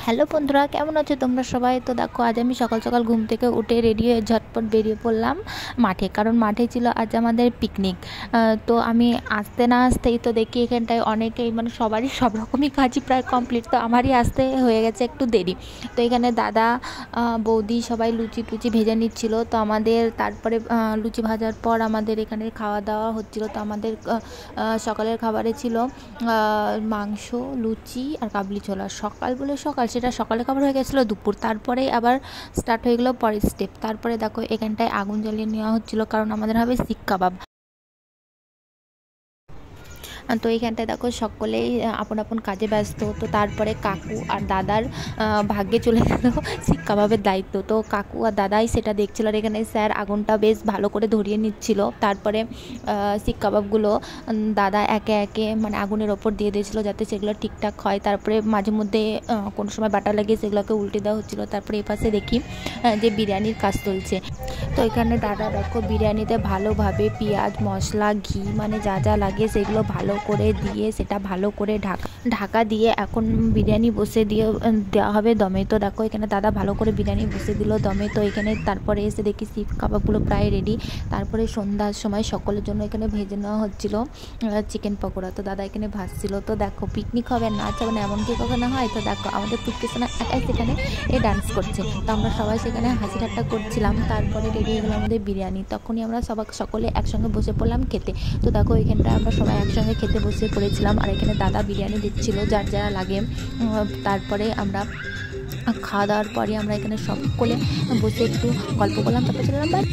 Hello বন্ধুরা, কেমন আছো তোমরা সবাই? তো দেখো, আজ আমি সকাল সকাল ঘুম থেকে উঠে রেডি হয়ে ঝটপট বেরিয়ে পড়লাম মাঠে, কারণ মাঠে ছিল আজ আমাদের পিকনিক। তো আমি আসতে না আসতেই তো দেখি এখানটায় অনেকেই, মানে সবারই সব রকমই কাজই প্রায় কমপ্লিট, তো আমারই আসতে হয়ে গেছে একটু দেরি। তো এখানে দাদা বৌদি সবাই লুচি টুচি ভেজে নিচ্ছিল। তো আমাদের তারপরে লুচি ভাজার পর আমাদের এখানে খাওয়া দাওয়া হচ্ছিল। তো আমাদের সকালের খাবারে ছিল মাংস, লুচি আর কাবলি ছোলা। সকাল বলে সকাল, সেটা সকালে খাবার হয়ে গেছিলো দুপুর, তারপরে আবার স্টার্ট হয়ে গেলো পরের স্টেপ। তারপরে দেখো এখানটায় আগুন জ্বালিয়ে নেওয়া হচ্ছিলো, কারণ আমাদের হবে শিক কাবাব। তো এইখানটায় দেখো সকলেই আপন আপন কাজে ব্যস্ত। তো তারপরে কাকু আর দাদার ভাগ্যে চলে গেল শিক কাবাবের দায়িত্ব। তো কাকু আর দাদাই সেটা দেখছিল, আর এখানে স্যার আগুনটা বেশ ভালো করে ধরিয়ে নিচ্ছিল। তারপরে শিক কাবাবগুলো দাদা একে একে মানে আগুনের ওপর দিয়ে দিয়েছিল, যাতে সেগুলো ঠিকঠাক হয়। তারপরে মাঝে মধ্যে কোনো সময় বাটা লাগিয়ে সেগুলোকে উল্টে দেওয়া হচ্ছিলো। তারপরে এপাশে দেখি যে বিরিয়ানির কাজ চলছে। তো এখানে দাদা দেখো বিরিয়ানিতে ভালোভাবে পেঁয়াজ, মশলা, ঘি, মানে যা যা লাগে সেগুলো ভালো করে দিয়ে সেটা ভালো করে ঢাকা দিয়ে এখন বিরিয়ানি বসে দিয়ে দেওয়া হবে দমে। তো দেখো এখানে দাদা ভালো করে বিরিয়ানি বসে দিল দমে। তো এখানে তারপরে এসে দেখি শিক কাবাবগুলো প্রায় রেডি। তারপরে সন্ধ্যার সময় সকলের জন্য এখানে ভেজে নেওয়া হচ্ছিল চিকেন পকোড়া। তো দাদা এখানে ভাজছিল। তো দেখো পিকনিক হবে, নাচ হবে না, এমন কি কখনো হয়? তো দেখো আমাদের পুচকেসোনা একাই সেখানে ডান্স করছে। তো আমরা সবাই সেখানে হাসি ঠাট্টা করছিলাম। তারপরে রেডি হয়ে গেলো আমাদের বিরিয়ানি। তখনই আমরা সকলে একসঙ্গে বসে পড়লাম খেতে। তো দেখো এখানটা আমরা সবাই একসঙ্গে খেতে বসে পড়েছিলাম, আর এখানে দাদা বিরিয়ানি দিচ্ছিল যার যা লাগে। তারপরে আমরা খাওয়া দাওয়ার পরে আমরা এখানে সকলে বসে একটু গল্প করলাম, তারপরে চলে এলাম বাড়ি।